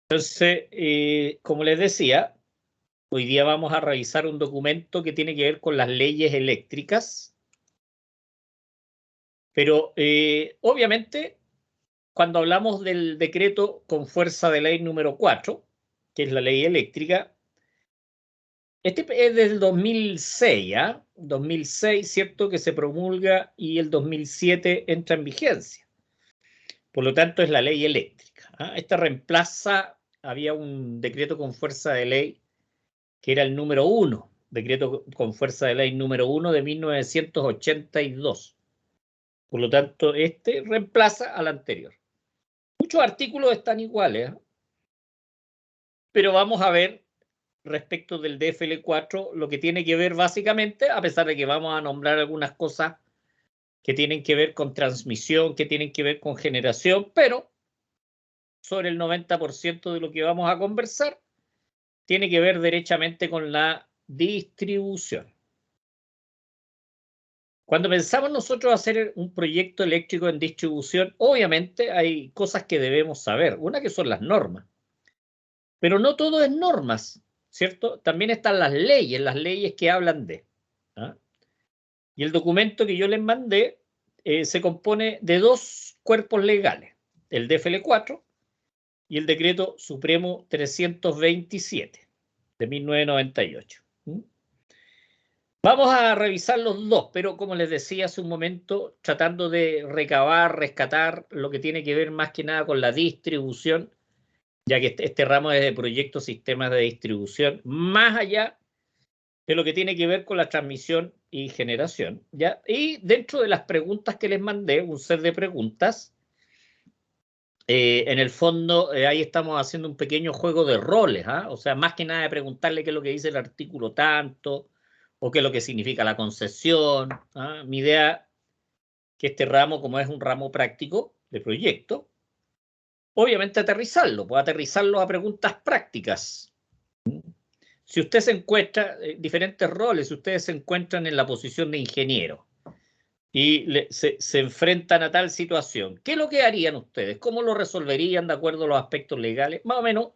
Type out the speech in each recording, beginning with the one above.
Entonces, como les decía, hoy día vamos a revisar un documento que tiene que ver con las leyes eléctricas. Pero, obviamente, cuando hablamos del decreto con fuerza de ley número 4, que es la ley eléctrica, este es del 2006, ¿ah? 2006, ¿cierto? Que se promulga y el 2007 entra en vigencia. Por lo tanto, es la ley eléctrica, ¿ah? Esta reemplaza, había un decreto con fuerza de ley que era el número 1, decreto con fuerza de ley número 1 de 1982. Por lo tanto, este reemplaza al anterior. Muchos artículos están iguales, ¿eh? Pero vamos a ver respecto del DFL4 lo que tiene que ver básicamente, a pesar de que vamos a nombrar algunas cosas que tienen que ver con transmisión, que tienen que ver con generación, pero sobre el 90% de lo que vamos a conversar tiene que ver derechamente con la distribución. Cuando pensamos nosotros hacer un proyecto eléctrico en distribución, obviamente hay cosas que debemos saber. Una que son las normas. Pero no todo es normas, ¿cierto? También están las leyes que hablan de. ¿Ah? Y el documento que yo les mandé se compone de dos cuerpos legales, el DFL4 y el Decreto Supremo 327 de 1998. ¿Mm? Vamos a revisar los dos, pero como les decía hace un momento, tratando de recabar, rescatar lo que tiene que ver más que nada con la distribución, ya que este ramo es de proyectos sistemas de distribución, más allá de lo que tiene que ver con la transmisión y generación, ¿ya? Y dentro de las preguntas que les mandé, un set de preguntas, en el fondo ahí estamos haciendo un pequeño juego de roles, ¿ah? O sea, más que nada de preguntarle qué es lo que dice el artículo tanto, o qué es lo que significa la concesión, ¿ah? Mi idea que este ramo, como es un ramo práctico de proyecto, obviamente aterrizarlo a preguntas prácticas. Si usted se encuentra, diferentes roles, si ustedes se encuentran en la posición de ingeniero y se enfrentan a tal situación, ¿qué es lo que harían ustedes? ¿Cómo lo resolverían de acuerdo a los aspectos legales? Más o menos,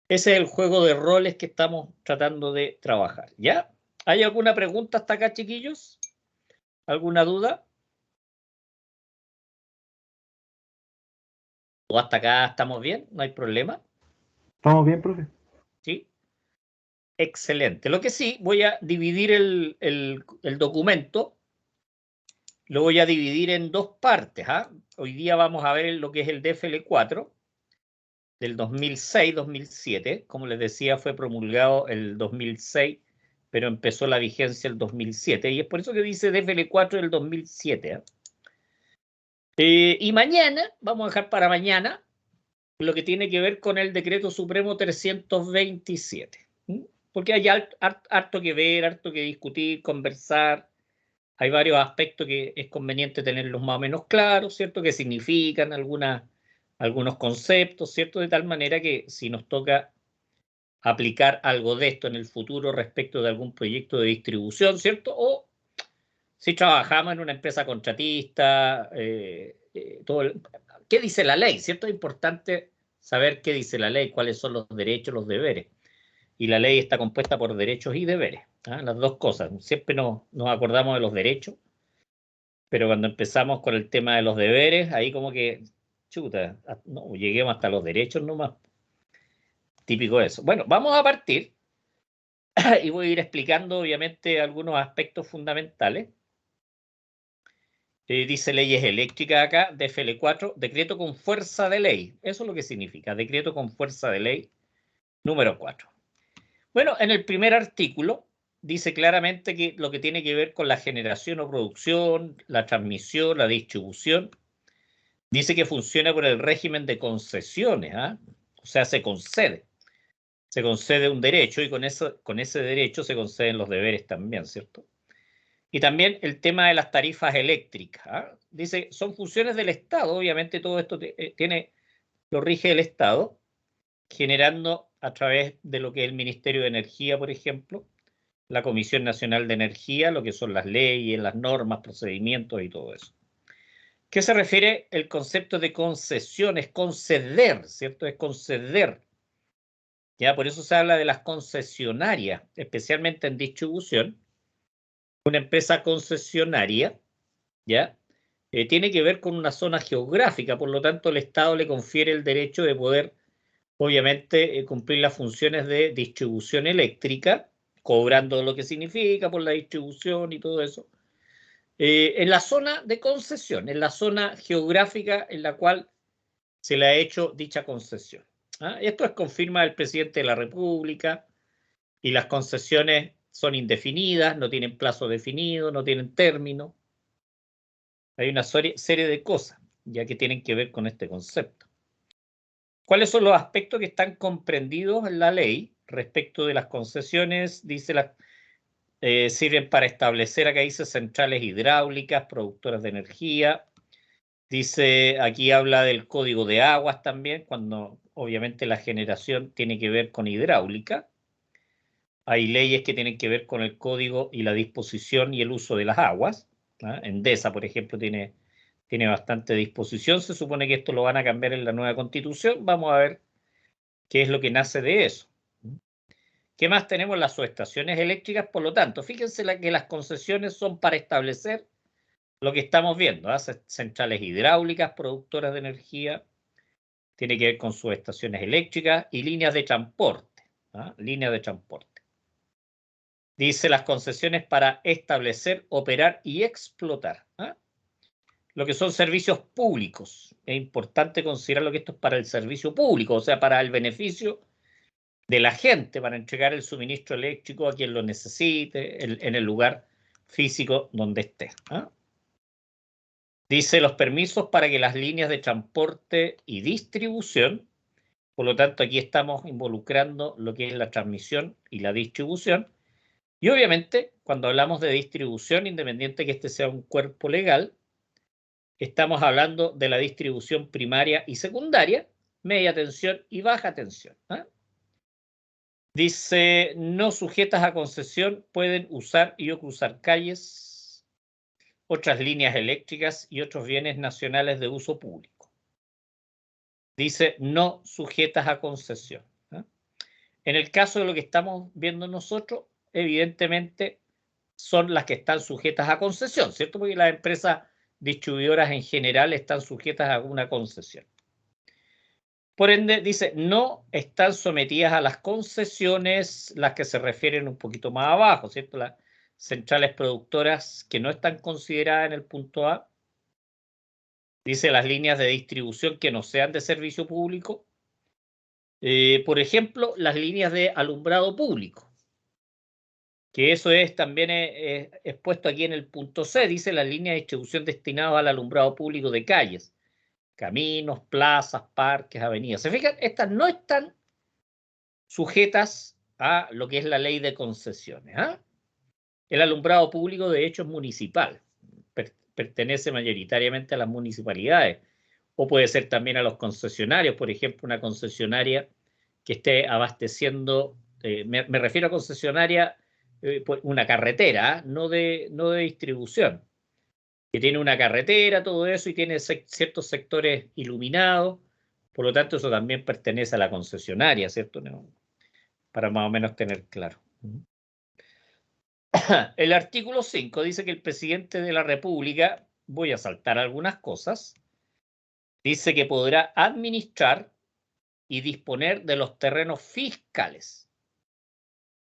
ese es el juego de roles que estamos tratando de trabajar, ¿ya? ¿Hay alguna pregunta hasta acá, chiquillos? ¿Alguna duda? ¿O hasta acá estamos bien? ¿No hay problema? ¿Estamos bien, profe? ¿Sí? Excelente. Lo que sí, voy a dividir el documento, lo voy a dividir en dos partes. ¿Ah? Hoy día vamos a ver lo que es el DFL4 del 2006-2007. Como les decía, fue promulgado el 2006, pero empezó la vigencia el 2007. Y es por eso que dice DFL4 del 2007. ¿Ah? Y mañana, vamos a dejar para mañana, lo que tiene que ver con el Decreto Supremo 327. Porque hay harto que ver, harto que discutir, conversar. Hay varios aspectos que es conveniente tenerlos más o menos claros, ¿cierto? Que significan algunos conceptos, ¿cierto? De tal manera que si nos toca aplicar algo de esto en el futuro respecto de algún proyecto de distribución, ¿cierto? O si trabajamos en una empresa contratista, ¿qué dice la ley? ¿Cierto? Es importante saber qué dice la ley, cuáles son los derechos, los deberes. Y la ley está compuesta por derechos y deberes, ¿ah? Las dos cosas. Siempre nos acordamos de los derechos, pero cuando empezamos con el tema de los deberes, ahí como que, chuta, no, lleguemos hasta los derechos nomás. Típico de eso. Bueno, vamos a partir y voy a ir explicando obviamente algunos aspectos fundamentales. Dice leyes eléctricas acá, DFL4, decreto con fuerza de ley. Eso es lo que significa, decreto con fuerza de ley número 4. Bueno, en el primer artículo dice claramente que lo que tiene que ver con la generación o producción, la transmisión, la distribución, dice que funciona por el régimen de concesiones, ¿ah? O sea, se concede un derecho y con ese derecho se conceden los deberes también, ¿cierto? Y también el tema de las tarifas eléctricas, ¿ah? Dice, son funciones del Estado, obviamente todo esto lo rige el Estado, generando a través de lo que es el Ministerio de Energía, por ejemplo, la Comisión Nacional de Energía, lo que son las leyes, las normas, procedimientos y todo eso. ¿Qué se refiere el concepto de concesión? Es conceder, ¿cierto? Es conceder. Ya, por eso se habla de las concesionarias, especialmente en distribución. Una empresa concesionaria, ¿ya? Tiene que ver con una zona geográfica, por lo tanto el Estado le confiere el derecho de poder, obviamente, cumplir las funciones de distribución eléctrica, cobrando lo que significa por la distribución y todo eso, en la zona de concesión, en la zona geográfica en la cual se le ha hecho dicha concesión. ¿Ah? Esto es con firma del presidente de la República y las concesiones son indefinidas, no tienen plazo definido, no tienen término. Hay una serie de cosas ya que tienen que ver con este concepto. ¿Cuáles son los aspectos que están comprendidos en la ley respecto de las concesiones? Dice sirven para establecer, acá dice, centrales hidráulicas, productoras de energía. Dice, aquí habla del código de aguas también, cuando obviamente la generación tiene que ver con hidráulica. Hay leyes que tienen que ver con el código y la disposición y el uso de las aguas. ¿Ah? Endesa, por ejemplo, tiene bastante disposición. Se supone que esto lo van a cambiar en la nueva constitución. Vamos a ver qué es lo que nace de eso. ¿Qué más tenemos? Las subestaciones eléctricas. Por lo tanto, fíjense que las concesiones son para establecer lo que estamos viendo. ¿Ah? Centrales hidráulicas, productoras de energía. Tiene que ver con subestaciones eléctricas y líneas de transporte. ¿Ah? Líneas de transporte. Dice las concesiones para establecer, operar y explotar. ¿Ah? Lo que son servicios públicos. Es importante considerar lo que esto es para el servicio público, o sea, para el beneficio de la gente, para entregar el suministro eléctrico a quien lo necesite, en el lugar físico donde esté. ¿Ah? Dice los permisos para que las líneas de transporte y distribución, por lo tanto aquí estamos involucrando lo que es la transmisión y la distribución. Y obviamente, cuando hablamos de distribución, independiente que este sea un cuerpo legal, estamos hablando de la distribución primaria y secundaria, media tensión y baja tensión. ¿Ah? Dice, no sujetas a concesión pueden usar y o cruzar calles, otras líneas eléctricas y otros bienes nacionales de uso público. Dice, no sujetas a concesión. ¿Ah? En el caso de lo que estamos viendo nosotros, evidentemente son las que están sujetas a concesión, ¿cierto? Porque las empresas distribuidoras en general están sujetas a una concesión. Por ende, dice, no están sometidas a las concesiones, las que se refieren un poquito más abajo, ¿cierto? Las centrales productoras que no están consideradas en el punto A. Dice las líneas de distribución que no sean de servicio público. Por ejemplo, las líneas de alumbrado público, que eso es también expuesto aquí en el punto C, dice las líneas de distribución destinadas al alumbrado público de calles, caminos, plazas, parques, avenidas. ¿Se fijan? Estas no están sujetas a lo que es la ley de concesiones. ¿Ah? El alumbrado público, de hecho, es municipal, pertenece mayoritariamente a las municipalidades, o puede ser también a los concesionarios, por ejemplo, una concesionaria que esté abasteciendo, me refiero a concesionaria, una carretera, no de distribución, que tiene una carretera, todo eso, y tiene ciertos sectores iluminados, por lo tanto eso también pertenece a la concesionaria, ¿cierto? No, para más o menos tener claro. El artículo 5 dice que el presidente de la República, voy a saltar algunas cosas, dice que podrá administrar y disponer de los terrenos fiscales.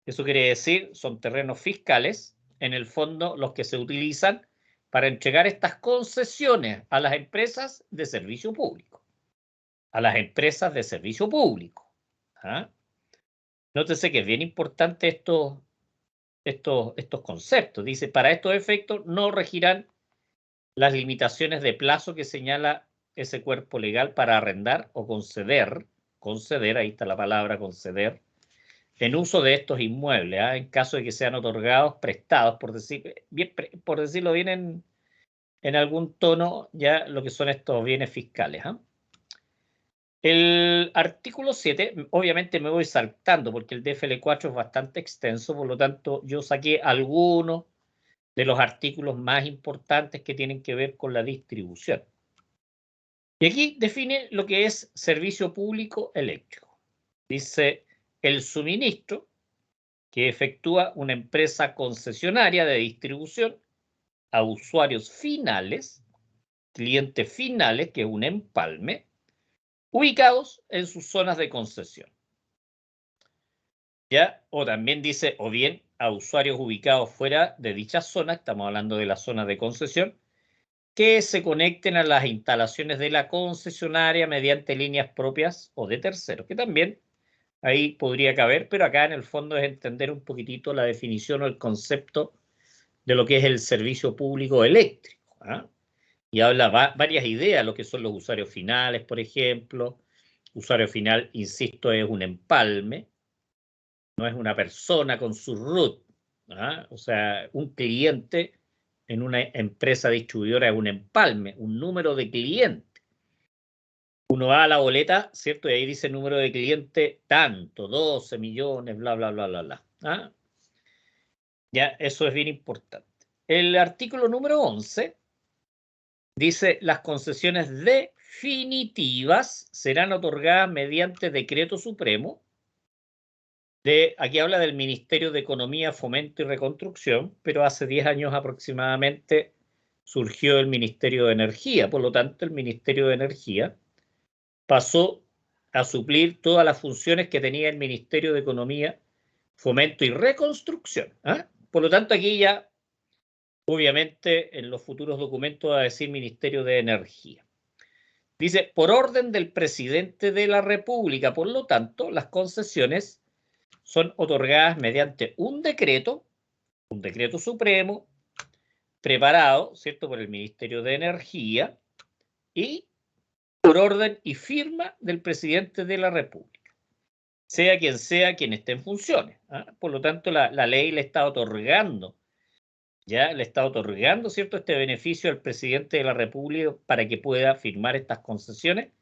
Eso quiere decir, son terrenos fiscales, en el fondo los que se utilizan para entregar estas concesiones a las empresas de servicio público. A las empresas de servicio público. ¿Ah? Nótese que es bien importante estos conceptos. Dice, para estos efectos no regirán las limitaciones de plazo que señala ese cuerpo legal para arrendar o conceder, ahí está la palabra conceder, en uso de estos inmuebles, ¿ah? En caso de que sean otorgados, prestados, por decirlo bien en algún tono, ya lo que son estos bienes fiscales. ¿Ah? El artículo 7, obviamente me voy saltando porque el DFL4 es bastante extenso, por lo tanto yo saqué algunos de los artículos más importantes que tienen que ver con la distribución. Y aquí define lo que es servicio público eléctrico. Dice, el suministro que efectúa una empresa concesionaria de distribución a usuarios finales, clientes finales, que es un empalme, ubicados en sus zonas de concesión. ¿Ya? O también dice, o bien a usuarios ubicados fuera de dicha zona, estamos hablando de la zona de concesión, que se conecten a las instalaciones de la concesionaria mediante líneas propias o de terceros, que también ahí podría caber, pero acá en el fondo es entender un poquitito la definición o el concepto de lo que es el servicio público eléctrico. ¿Ah? Y habla varias ideas, lo que son los usuarios finales, por ejemplo. Usuario final, insisto, es un empalme, no es una persona con su root. ¿Ah? O sea, un cliente en una empresa distribuidora es un empalme, un número de clientes. Uno va a la boleta, ¿cierto? Y ahí dice número de cliente tanto, 12 millones, bla, bla, bla, bla, bla. ¿Ah? Ya, eso es bien importante. El artículo número 11 dice, las concesiones definitivas serán otorgadas mediante decreto supremo. Aquí habla del Ministerio de Economía, Fomento y Reconstrucción, pero hace 10 años aproximadamente surgió el Ministerio de Energía. Por lo tanto, el Ministerio de Energía pasó a suplir todas las funciones que tenía el Ministerio de Economía, Fomento y Reconstrucción. ¿Ah? Por lo tanto, aquí ya, obviamente, en los futuros documentos va a decir Ministerio de Energía. Dice, por orden del presidente de la República, por lo tanto, las concesiones son otorgadas mediante un decreto supremo, preparado, ¿cierto?, por el Ministerio de Energía y por orden y firma del presidente de la República, sea quien esté en funciones. ¿Ah? Por lo tanto, la ley le está otorgando, ¿cierto?, este beneficio al presidente de la República para que pueda firmar estas concesiones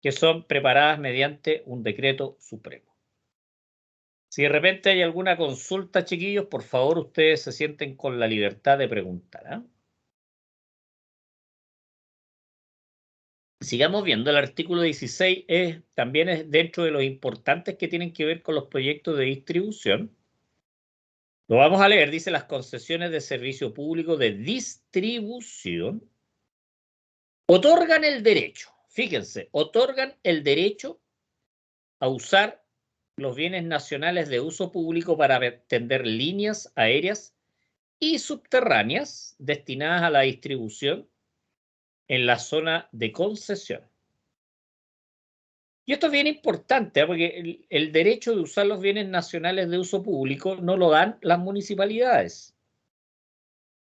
que son preparadas mediante un decreto supremo. Si de repente hay alguna consulta, chiquillos, por favor, ustedes se sienten con la libertad de preguntar. ¿Eh? Sigamos viendo, el artículo 16 también es dentro de los importantes que tienen que ver con los proyectos de distribución. Lo vamos a leer, dice, las concesiones de servicio público de distribución otorgan el derecho, fíjense, otorgan el derecho a usar los bienes nacionales de uso público para atender líneas aéreas y subterráneas destinadas a la distribución en la zona de concesión. Y esto es bien importante, porque el derecho de usar los bienes nacionales de uso público no lo dan las municipalidades.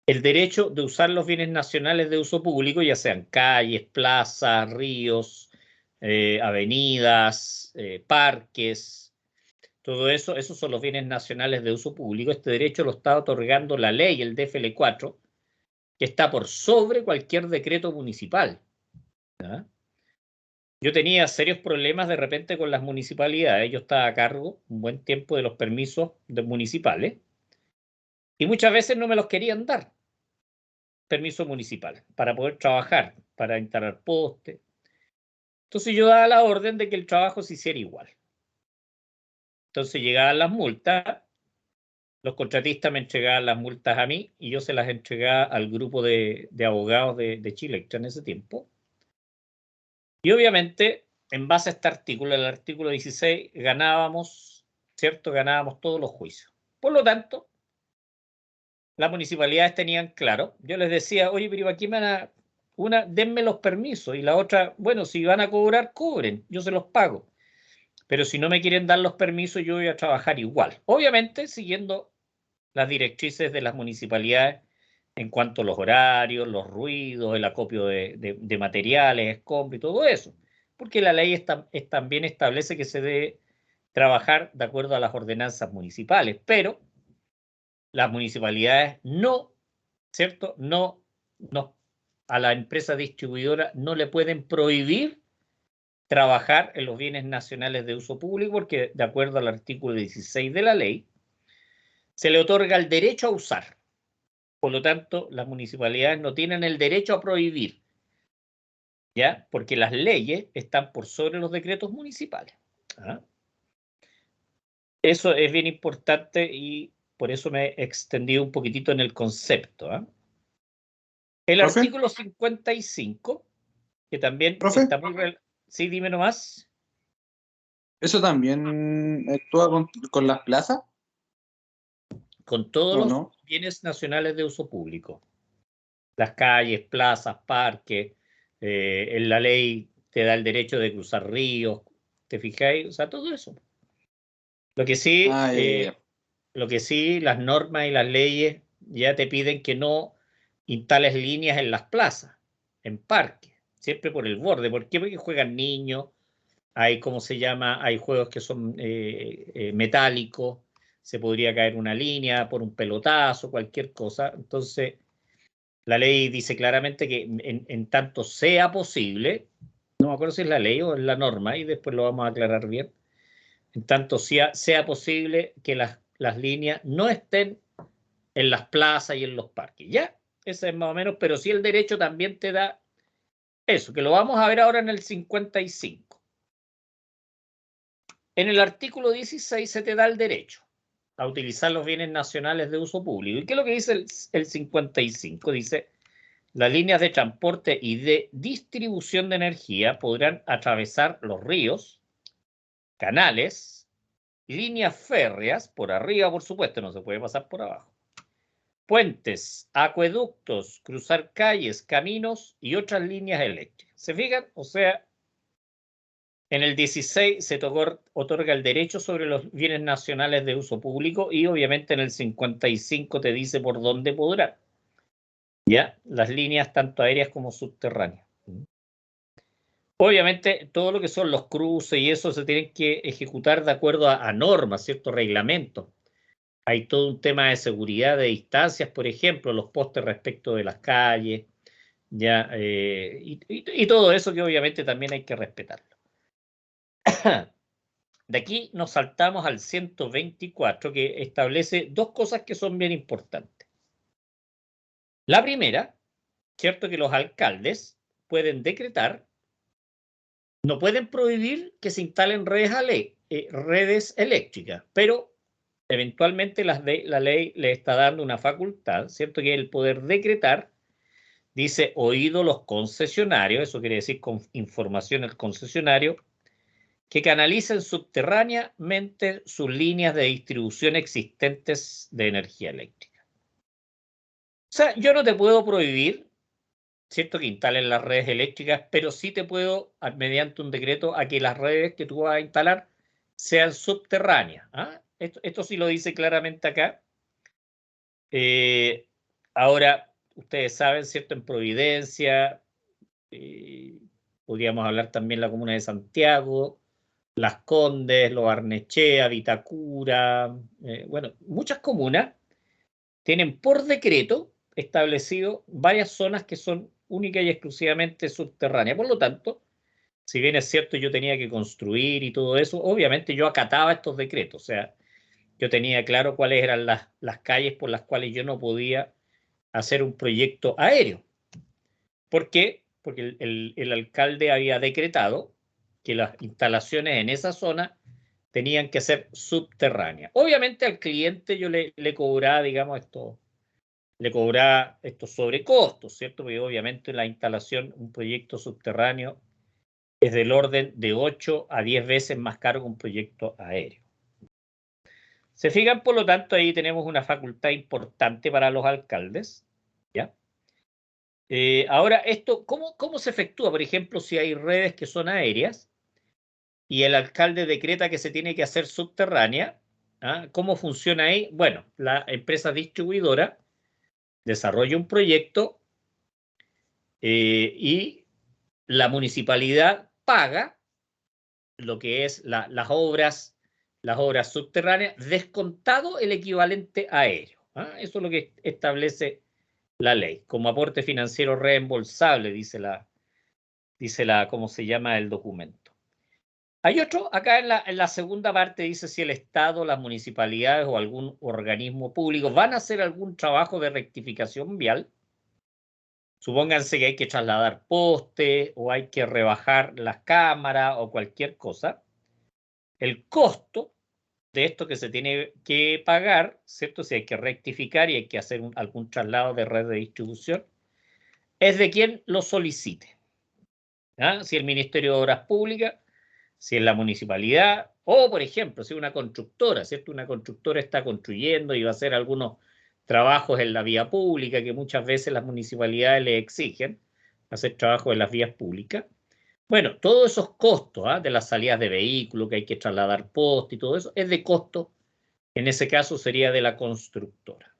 El derecho de usar los bienes nacionales de uso público, ya sean calles, plazas, ríos, avenidas, parques, todo eso, esos son los bienes nacionales de uso público. Este derecho lo está otorgando la ley, el DFL 4, que está por sobre cualquier decreto municipal. ¿Ya? Yo tenía serios problemas de repente con las municipalidades. Yo estaba a cargo un buen tiempo de los permisos municipales y muchas veces no me los querían dar, permiso municipal, para poder trabajar, para instalar postes. Entonces yo daba la orden de que el trabajo se hiciera igual. Entonces llegaban las multas, los contratistas me entregaban las multas a mí y yo se las entregaba al grupo de abogados de Chile en ese tiempo. Y obviamente, en base a este artículo, el artículo 16, ganábamos, ¿cierto? Ganábamos todos los juicios. Por lo tanto, las municipalidades tenían claro, yo les decía, oye, pero aquí me van una, denme los permisos, y la otra, bueno, si van a cobrar, cobren, yo se los pago. Pero si no me quieren dar los permisos, yo voy a trabajar igual. Obviamente, siguiendo las directrices de las municipalidades en cuanto a los horarios, los ruidos, el acopio de materiales, escombros y todo eso. Porque la ley también establece que se debe trabajar de acuerdo a las ordenanzas municipales, pero las municipalidades no, ¿cierto? No, a la empresa distribuidora no le pueden prohibir trabajar en los bienes nacionales de uso público porque, de acuerdo al artículo 16 de la ley, se le otorga el derecho a usar. Por lo tanto, las municipalidades no tienen el derecho a prohibir. ¿ya? Porque las leyes están por sobre los decretos municipales. ¿Ah? Eso es bien importante y por eso me he extendido un poquitito en el concepto. ¿Ah? El ¿Profe? artículo 55, que también ¿Profe? está muy... Sí, dime nomás. ¿Eso también actúa con las plazas Con todos o los no? bienes nacionales de uso público. Las calles, plazas, parques, en la ley te da el derecho de cruzar ríos, ¿te fijáis? O sea, todo eso. Lo que sí, Ah, ya. lo que sí, las normas y las leyes ya te piden que no instales líneas en las plazas, en parques, siempre por el borde. ¿Por qué? Porque juegan niños, hay, ¿cómo se llama? Hay juegos que son metálicos, se podría caer una línea por un pelotazo, cualquier cosa. Entonces, la ley dice claramente que en tanto sea posible, no me acuerdo si es la ley o es la norma, y después lo vamos a aclarar bien, en tanto sea posible que las líneas no estén en las plazas y en los parques. Ya, ese es más o menos, pero sí el derecho también te da eso, que lo vamos a ver ahora en el 55. En el artículo 16 se te da el derecho a utilizar los bienes nacionales de uso público. ¿Y qué es lo que dice el 55? Dice, las líneas de transporte y de distribución de energía podrán atravesar los ríos, canales, líneas férreas, por arriba, por supuesto, no se puede pasar por abajo, puentes, acueductos, cruzar calles, caminos y otras líneas eléctricas. ¿Se fijan? O sea, en el 16 se otorga el derecho sobre los bienes nacionales de uso público y obviamente en el 55 te dice por dónde podrá. ¿Ya? Las líneas tanto aéreas como subterráneas. Obviamente, todo lo que son los cruces y eso se tienen que ejecutar de acuerdo a normas, ciertos reglamentos. Hay todo un tema de seguridad de distancias, por ejemplo, los postes respecto de las calles, ya, y todo eso que obviamente también hay que respetarlo. De aquí nos saltamos al 124, que establece dos cosas que son bien importantes. La primera, cierto que los alcaldes pueden decretar, no pueden prohibir que se instalen redes eléctricas, pero eventualmente la ley le está dando una facultad, ¿cierto? Que el poder decretar, dice, oído los concesionarios, eso quiere decir con información el concesionario, que canalicen subterráneamente sus líneas de distribución existentes de energía eléctrica. O sea, yo no te puedo prohibir, ¿cierto?, que instalen las redes eléctricas, pero sí te puedo, mediante un decreto, a que las redes que tú vas a instalar sean subterráneas. ¿Ah? Esto sí lo dice claramente acá. Ahora, ustedes saben, ¿cierto?, en Providencia, podríamos hablar también de la comuna de Santiago, Las Condes, Lo Barnechea, Vitacura, bueno, muchas comunas tienen por decreto establecido varias zonas que son únicas y exclusivamente subterráneas. Por lo tanto, si bien es cierto yo tenía que construir y todo eso, obviamente yo acataba estos decretos, o sea, yo tenía claro cuáles eran las calles por las cuales yo no podía hacer un proyecto aéreo. ¿Por qué? Porque el alcalde había decretado que las instalaciones en esa zona tenían que ser subterráneas. Obviamente al cliente yo le cobraba, digamos, le cobraba estos sobrecostos, ¿cierto? Porque obviamente la instalación, un proyecto subterráneo, es del orden de 8 a 10 veces más caro que un proyecto aéreo. Se fijan, por lo tanto, ahí tenemos una facultad importante para los alcaldes, ¿ya? Ahora, esto, ¿cómo se efectúa? Por ejemplo, si hay redes que son aéreas y el alcalde decreta que se tiene que hacer subterránea, ¿ah? ¿Cómo funciona ahí? Bueno, la empresa distribuidora desarrolla un proyecto y la municipalidad paga lo que es las obras subterráneas, descontado el equivalente aéreo. ¿Ah? Eso es lo que establece la ley, como aporte financiero reembolsable, dice ¿cómo se llama el documento? Hay otro, acá en la segunda parte dice si el Estado, las municipalidades o algún organismo público van a hacer algún trabajo de rectificación vial Supónganse que hay que trasladar postes o hay que rebajar las cámaras o cualquier cosa. El costo de esto que se tiene que pagar, ¿cierto? Si hay que rectificar y hay que hacer algún traslado de red de distribución, es de quien lo solicite. ¿Ah? Si el Ministerio de Obras Públicas, si es la municipalidad, o por ejemplo, si una constructora, ¿cierto? Una constructora está construyendo y va a hacer algunos trabajos en la vía pública que muchas veces las municipalidades le exigen hacer trabajos en las vías públicas. Bueno, todos esos costos de las salidas de vehículos, que hay que trasladar poste y todo eso, es de costo, en ese caso sería de la constructora.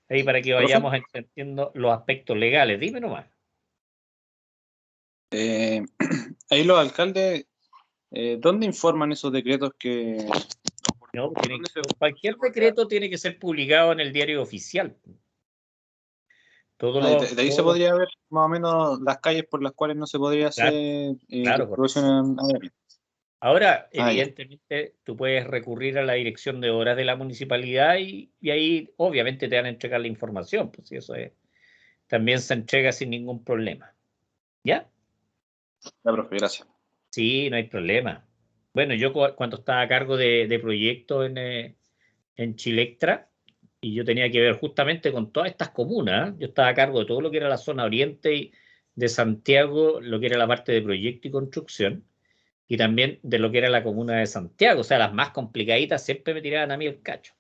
Ahí para que vayamos entendiendo los aspectos legales. Dime nomás. Ahí los alcaldes, ¿dónde informan esos decretos que... No, cualquier decreto tiene que ser publicado en el diario oficial. De ahí se podría ver más o menos las calles por las cuales no se podría hacer distribución aérea. Ahora, evidentemente, tú puedes recurrir a la dirección de obras de la municipalidad y ahí obviamente te van a entregar la información, pues si eso es, también se entrega sin ningún problema. ¿Ya? Ya, profe, gracias. Sí, no hay problema. Bueno, yo cuando estaba a cargo de proyectos en Chilectra, y yo tenía que ver justamente con todas estas comunas, yo estaba a cargo de todo lo que era la zona oriente de Santiago, lo que era la parte de proyecto y construcción, y también de lo que era la comuna de Santiago, o sea, las más complicaditas siempre me tiraban a mí el cacho.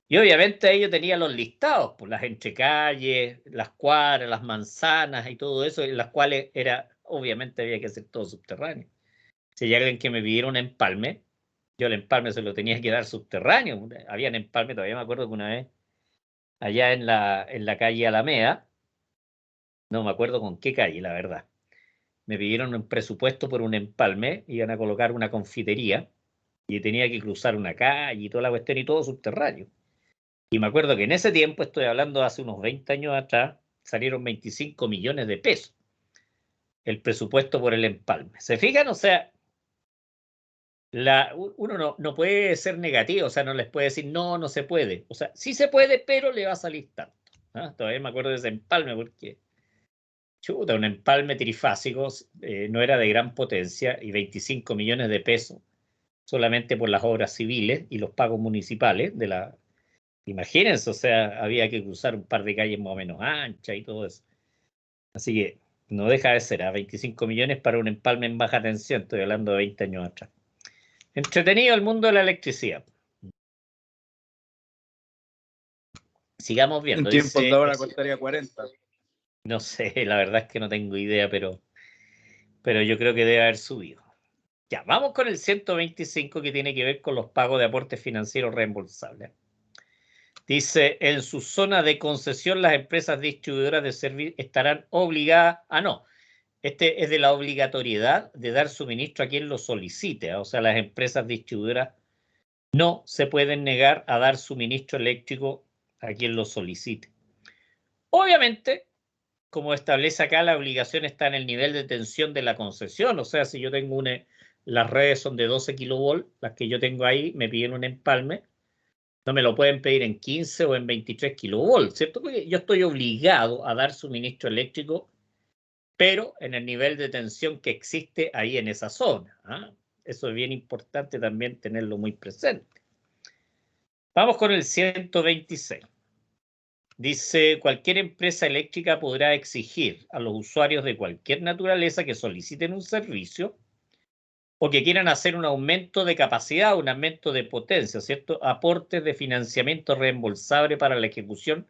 Y obviamente ahí yo tenía los listados, pues las entrecalles, las cuadras, las manzanas y todo eso, en las cuales obviamente había que hacer todo subterráneo. Si hay alguien que me pidiera un empalme, yo el empalme se lo tenía que dar subterráneo. Habían empalme, todavía me acuerdo que una vez, allá en la calle Alameda, no me acuerdo con qué calle, la verdad. Me pidieron un presupuesto por un empalme, iban a colocar una confitería y tenía que cruzar una calle y toda la cuestión y todo subterráneo. Y me acuerdo que en ese tiempo, estoy hablando de hace unos 20 años atrás, salieron 25 millones de pesos el presupuesto por el empalme. ¿Se fijan? O sea, uno no puede ser negativo, o sea, no les puede decir no se puede. O sea, sí se puede, pero le va a salir tanto. Todavía me acuerdo de ese empalme porque, chuta, un empalme trifásico no era de gran potencia y 25 millones de pesos solamente por las obras civiles y los pagos municipales de la... Imagínense, o sea, había que cruzar un par de calles más o menos anchas y todo eso. Así que no deja de ser, 25 millones para un empalme en baja tensión, estoy hablando de 20 años atrás. Entretenido el mundo de la electricidad. Sigamos viendo. En tiempos de ahora costaría 40. No sé, la verdad es que no tengo idea, pero yo creo que debe haber subido. Ya, vamos con el 125 que tiene que ver con los pagos de aportes financieros reembolsables. Dice, en su zona de concesión las empresas distribuidoras de servicios estarán obligadas... no, este es de la obligatoriedad de dar suministro a quien lo solicite. O sea, las empresas distribuidoras no se pueden negar a dar suministro eléctrico a quien lo solicite. Obviamente, como establece acá, la obligación está en el nivel de tensión de la concesión. O sea, si yo tengo las redes son de 12 kilovolts, las que yo tengo ahí, me piden un empalme, no me lo pueden pedir en 15 o en 23 kilovolts, ¿cierto? Porque yo estoy obligado a dar suministro eléctrico, pero en el nivel de tensión que existe ahí en esa zona. Eso es bien importante también tenerlo muy presente. Vamos con el 126. Dice, cualquier empresa eléctrica podrá exigir a los usuarios de cualquier naturaleza que soliciten un servicio o que quieran hacer un aumento de capacidad, un aumento de potencia, ¿cierto? Aportes de financiamiento reembolsable para la ejecución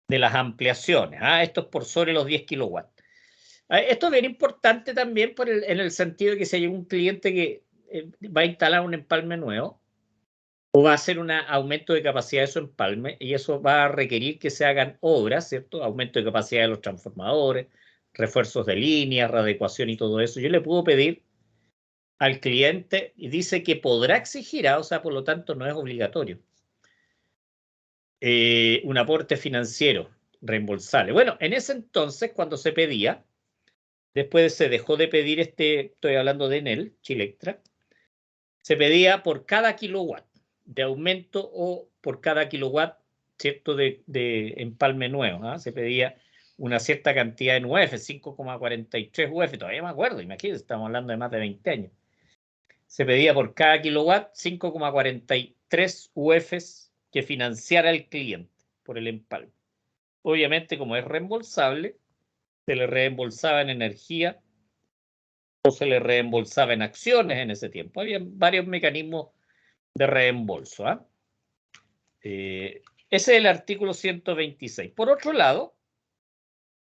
de las ampliaciones. Esto es por sobre los 10 kilowatts. Esto es bien importante también en el sentido de que si hay un cliente que va a instalar un empalme nuevo, o va a hacer un aumento de capacidad de su empalme, y eso va a requerir que se hagan obras, ¿cierto? Aumento de capacidad de los transformadores, refuerzos de líneas, readecuación y todo eso. Yo le puedo pedir al cliente y dice que podrá exigir, o sea, por lo tanto no es obligatorio, un aporte financiero reembolsable. Bueno, en ese entonces, cuando se pedía, después se dejó de pedir estoy hablando de Enel, Chilectra, se pedía por cada kilowatt de aumento o por cada kilowatt ¿cierto?, de empalme nuevo, ¿ah? Se pedía una cierta cantidad en UF, 5,43 UF, todavía me acuerdo, imagínense, estamos hablando de más de 20 años. Se pedía por cada kilowatt 5,43 UFs que financiara el cliente por el empalme. Obviamente, como es reembolsable, se le reembolsaba en energía o se le reembolsaba en acciones en ese tiempo. Había varios mecanismos de reembolso. ¿Ah? Ese es el artículo 126. Por otro lado,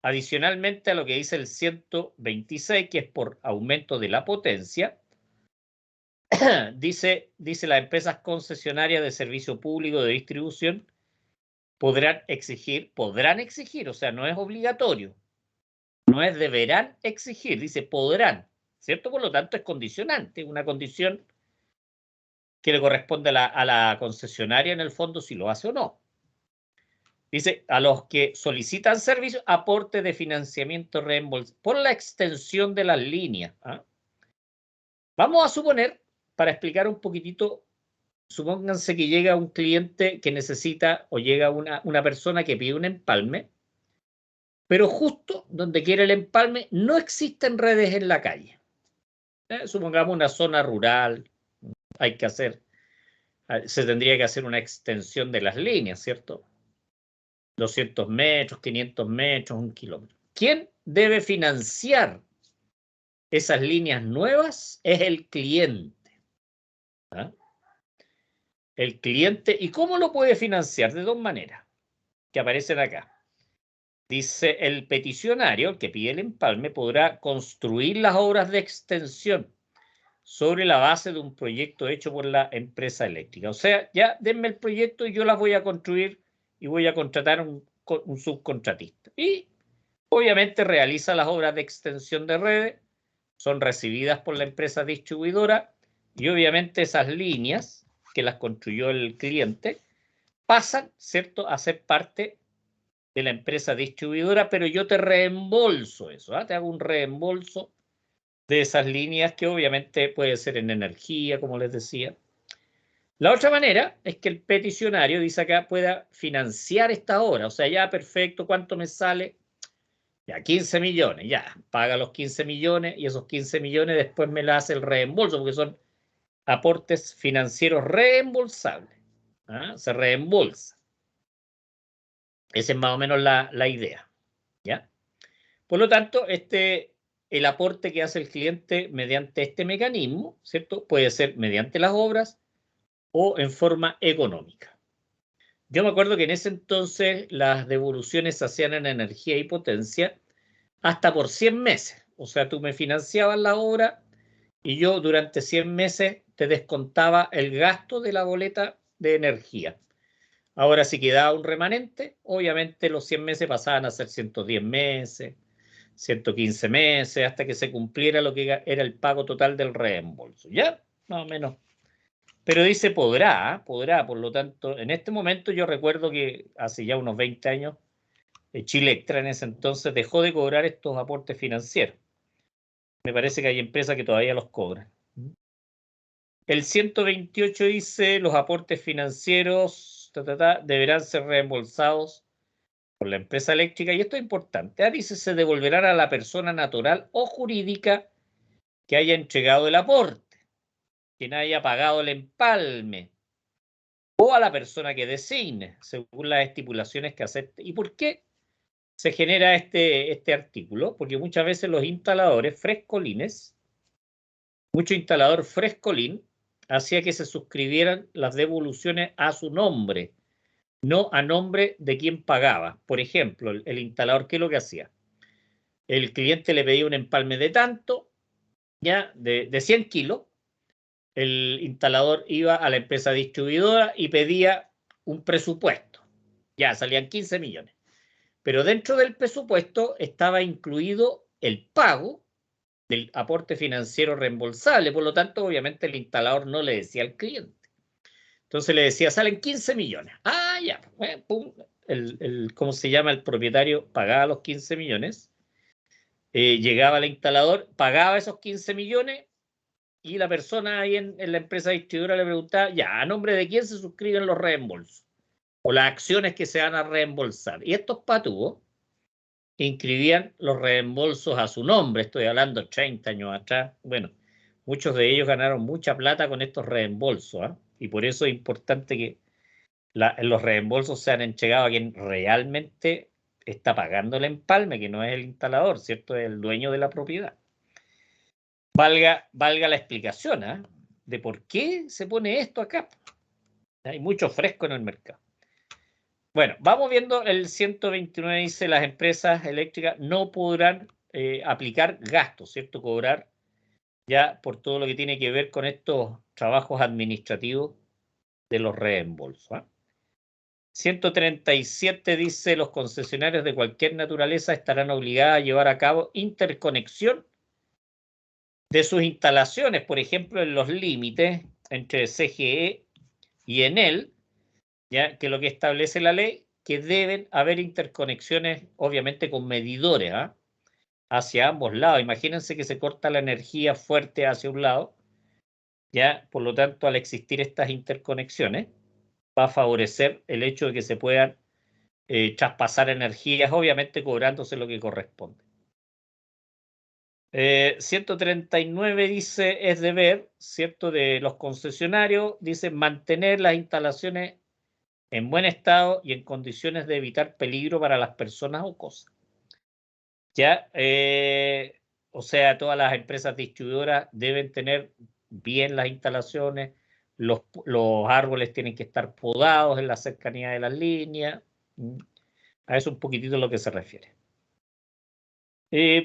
adicionalmente a lo que dice el 126, que es por aumento de la potencia, dice las empresas concesionarias de servicio público de distribución podrán exigir, o sea, no es obligatorio, no es deberán exigir, dice podrán, ¿cierto? Por lo tanto es condicionante, una condición que le corresponde a la concesionaria en el fondo si lo hace o no. Dice, a los que solicitan servicios, aporte de financiamiento reembolso por la extensión de las líneas. ¿Ah? Vamos a suponer, para explicar un poquitito, supónganse que llega un cliente que necesita o llega una persona que pide un empalme, pero justo donde quiere el empalme no existen redes en la calle. Supongamos una zona rural, se tendría que hacer una extensión de las líneas, ¿cierto? 200 metros, 500 metros, 1 kilómetro. ¿Quién debe financiar esas líneas nuevas? Es el cliente. ¿Ah? El cliente. ¿Y cómo lo puede financiar? De dos maneras que aparecen acá. Dice, el peticionario, el que pide el empalme, podrá construir las obras de extensión sobre la base de un proyecto hecho por la empresa eléctrica. O sea, ya denme el proyecto y yo las voy a construir y voy a contratar un subcontratista. Y obviamente realiza las obras de extensión de redes, son recibidas por la empresa distribuidora y obviamente esas líneas que las construyó el cliente pasan, ¿cierto?, a ser parte de la empresa distribuidora, pero yo te reembolso eso, ¿ah? Te hago un reembolso de esas líneas que obviamente puede ser en energía, como les decía. La otra manera es que el peticionario, dice acá, pueda financiar esta obra. O sea, ya perfecto, ¿cuánto me sale? Ya, 15 millones, ya, paga los 15 millones y esos 15 millones después me la hace el reembolso, porque son aportes financieros reembolsables. ¿Ah? Se reembolsa. Esa es más o menos la idea. ¿Ya? Por lo tanto, el aporte que hace el cliente mediante este mecanismo, ¿cierto? Puede ser mediante las obras o en forma económica. Yo me acuerdo que en ese entonces las devoluciones se hacían en energía y potencia hasta por 100 meses. O sea, tú me financiabas la obra y yo durante 100 meses te descontaba el gasto de la boleta de energía. Ahora, si quedaba un remanente, obviamente los 100 meses pasaban a ser 110 meses, 115 meses, hasta que se cumpliera lo que era el pago total del reembolso. ¿Ya? Más o menos. Pero dice podrá, por lo tanto, en este momento yo recuerdo que hace ya unos 20 años, Chilectra en ese entonces dejó de cobrar estos aportes financieros. Me parece que hay empresas que todavía los cobran. El 128 dice, los aportes financieros deberán ser reembolsados por la empresa eléctrica, y esto es importante. Dice, se devolverán a la persona natural o jurídica que haya entregado el aporte, quien haya pagado el empalme, o a la persona que designe, según las estipulaciones que acepte. ¿Y por qué se genera este artículo? Porque muchas veces los instaladores frescolines, mucho instalador frescolín, hacía que se suscribieran las devoluciones a su nombre, no a nombre de quien pagaba. Por ejemplo, el instalador, ¿qué es lo que hacía? El cliente le pedía un empalme de tanto, ya, de 100 kilos. El instalador iba a la empresa distribuidora y pedía un presupuesto. Ya, salían 15 millones. Pero dentro del presupuesto estaba incluido el pago del aporte financiero reembolsable. Por lo tanto, obviamente, el instalador no le decía al cliente. Entonces le decía, salen 15 millones. Ah, ya. Pum. ¿Cómo se llama? El propietario pagaba los 15 millones. Llegaba el instalador, pagaba esos 15 millones y la persona ahí en la empresa distribuidora le preguntaba, ya, ¿a nombre de quién se suscriben los reembolsos? o las acciones que se van a reembolsar. Y estos patúos inscribían los reembolsos a su nombre, estoy hablando 30 años atrás. Bueno, muchos de ellos ganaron mucha plata con estos reembolsos, ¿eh? Y por eso es importante que los reembolsos sean entregados a quien realmente está pagando el empalme, que no es el instalador, ¿cierto? Es el dueño de la propiedad. Valga la explicación, ¿eh? De por qué se pone esto acá. Hay mucho fresco en el mercado. Bueno, vamos viendo el 129, dice las empresas eléctricas no podrán aplicar gastos, ¿cierto? Cobrar ya por todo lo que tiene que ver con estos trabajos administrativos de los reembolsos, ¿eh? 137 dice los concesionarios de cualquier naturaleza estarán obligados a llevar a cabo interconexión de sus instalaciones, por ejemplo, en los límites entre CGE y Enel, ya que lo que establece la ley, que deben haber interconexiones, obviamente con medidores, ¿eh? Hacia ambos lados. Imagínense que se corta la energía fuerte hacia un lado, ya, por lo tanto, al existir estas interconexiones, va a favorecer el hecho de que se puedan traspasar energías, obviamente cobrándose lo que corresponde. 139 dice, es deber, ¿cierto?, de los concesionarios, dice, mantener las instalaciones en buen estado y en condiciones de evitar peligro para las personas o cosas. Ya, o sea, todas las empresas distribuidoras deben tener bien las instalaciones, los árboles tienen que estar podados en la cercanía de las líneas. A eso un poquitito lo que se refiere.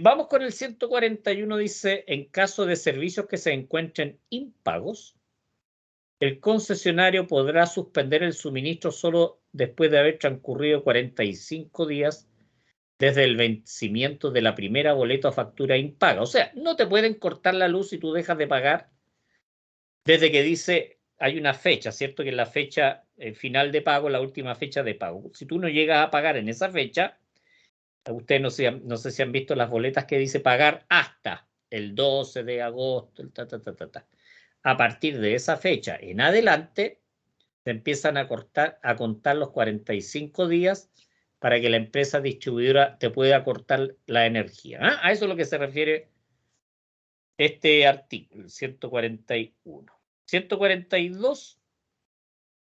Vamos con el 141, dice, en caso de servicios que se encuentren impagos, el concesionario podrá suspender el suministro solo después de haber transcurrido 45 días desde el vencimiento de la primera boleta o factura impaga. O sea, no te pueden cortar la luz si tú dejas de pagar desde que dice, hay una fecha, ¿cierto? Que es la fecha final de pago, la última fecha de pago. Si tú no llegas a pagar en esa fecha, ustedes no sé si han visto las boletas que dice pagar hasta el 12 de agosto, A partir de esa fecha en adelante, te empiezan a contar los 45 días para que la empresa distribuidora te pueda cortar la energía. ¿Ah? A eso es lo que se refiere este artículo, 141. 142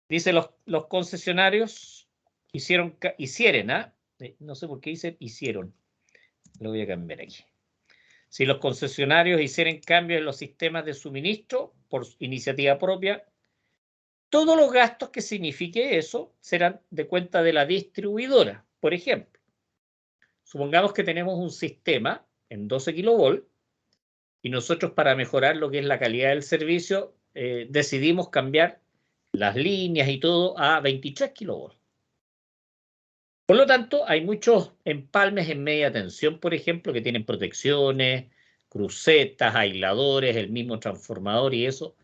dice los concesionarios hicieron, no sé por qué dicen hicieron, lo voy a cambiar aquí. Si los concesionarios hicieran cambios en los sistemas de suministro por iniciativa propia, todos los gastos que signifique eso serán de cuenta de la distribuidora. Por ejemplo, supongamos que tenemos un sistema en 12 kilovolts y nosotros, para mejorar lo que es la calidad del servicio, decidimos cambiar las líneas y todo a 23 kilovolts. Por lo tanto, hay muchos empalmes en media tensión, por ejemplo, que tienen protecciones, crucetas, aisladores, el mismo transformador y eso.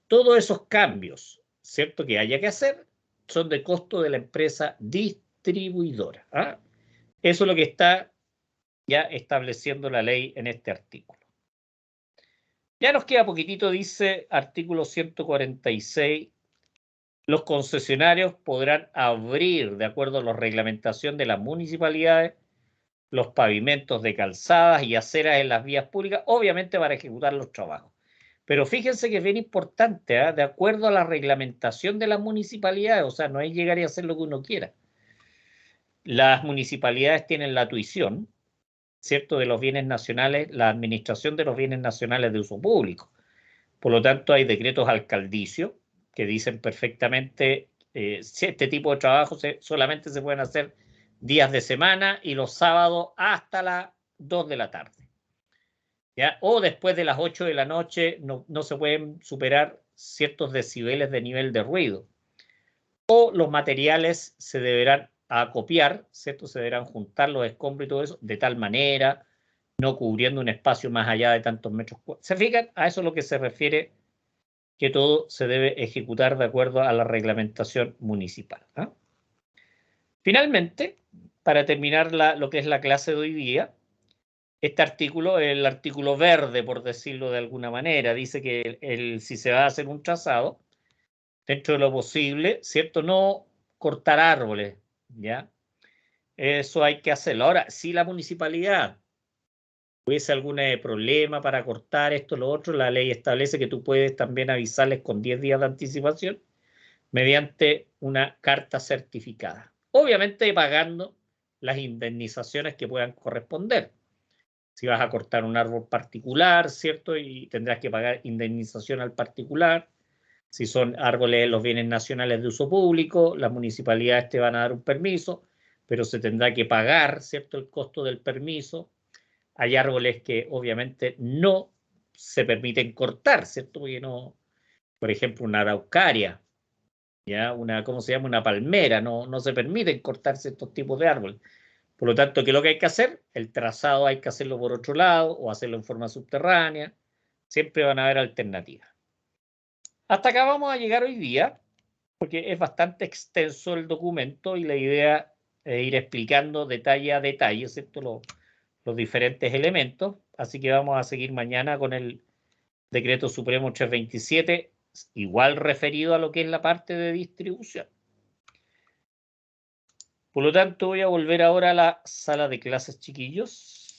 Todos esos cambios, ¿cierto?, que haya que hacer, son de costo de la empresa distribuidora. ¿Ah? Eso es lo que está ya estableciendo la ley en este artículo. Ya nos queda poquitito, dice artículo 146. Los concesionarios podrán abrir, de acuerdo a la reglamentación de las municipalidades, los pavimentos de calzadas y aceras en las vías públicas, obviamente para ejecutar los trabajos. Pero fíjense que es bien importante, ¿eh? De acuerdo a la reglamentación de las municipalidades, o sea, no es llegar y hacer lo que uno quiera. Las municipalidades tienen la tuición, ¿cierto?, de los bienes nacionales, la administración de los bienes nacionales de uso público. Por lo tanto, hay decretos alcaldicios que dicen perfectamente si este tipo de trabajos solamente se pueden hacer días de semana y los sábados hasta las 2 de la tarde. ¿Ya? O después de las 8 de la noche no se pueden superar ciertos decibeles de nivel de ruido. O los materiales se deberán acopiar, ¿cierto? Se deberán juntar los escombros y todo eso de tal manera, no cubriendo un espacio más allá de tantos metros cuadrados. ¿Se fijan? A eso es lo que se refiere, que todo se debe ejecutar de acuerdo a la reglamentación municipal. ¿Ah? Finalmente, para terminar lo que es la clase de hoy día, este artículo, el artículo verde, por decirlo de alguna manera, dice que si se va a hacer un trazado, dentro de lo posible, ¿cierto?, no cortar árboles, ¿ya? Eso hay que hacerlo. Ahora, si la municipalidad hubiese algún problema para cortar esto o lo otro, la ley establece que tú puedes también avisarles con 10 días de anticipación mediante una carta certificada. Obviamente pagando las indemnizaciones que puedan corresponder. Si vas a cortar un árbol particular, ¿cierto? Y tendrás que pagar indemnización al particular. Si son árboles de los bienes nacionales de uso público, las municipalidades te van a dar un permiso, pero se tendrá que pagar, ¿cierto?, el costo del permiso. Hay árboles que obviamente no se permiten cortar, ¿cierto? Porque no, por ejemplo, una araucaria, ¿ya? ¿Cómo se llama? Una palmera, no se permiten cortarse estos tipos de árboles. Por lo tanto, ¿qué es lo que hay que hacer? El trazado hay que hacerlo por otro lado o hacerlo en forma subterránea. Siempre van a haber alternativas. Hasta acá vamos a llegar hoy día, porque es bastante extenso el documento y la idea es ir explicando detalle a detalle, ¿cierto? Los diferentes elementos. Así que vamos a seguir mañana con el Decreto Supremo 327, igual referido a lo que es la parte de distribución. Por lo tanto, voy a volver ahora a la sala de clases, chiquillos.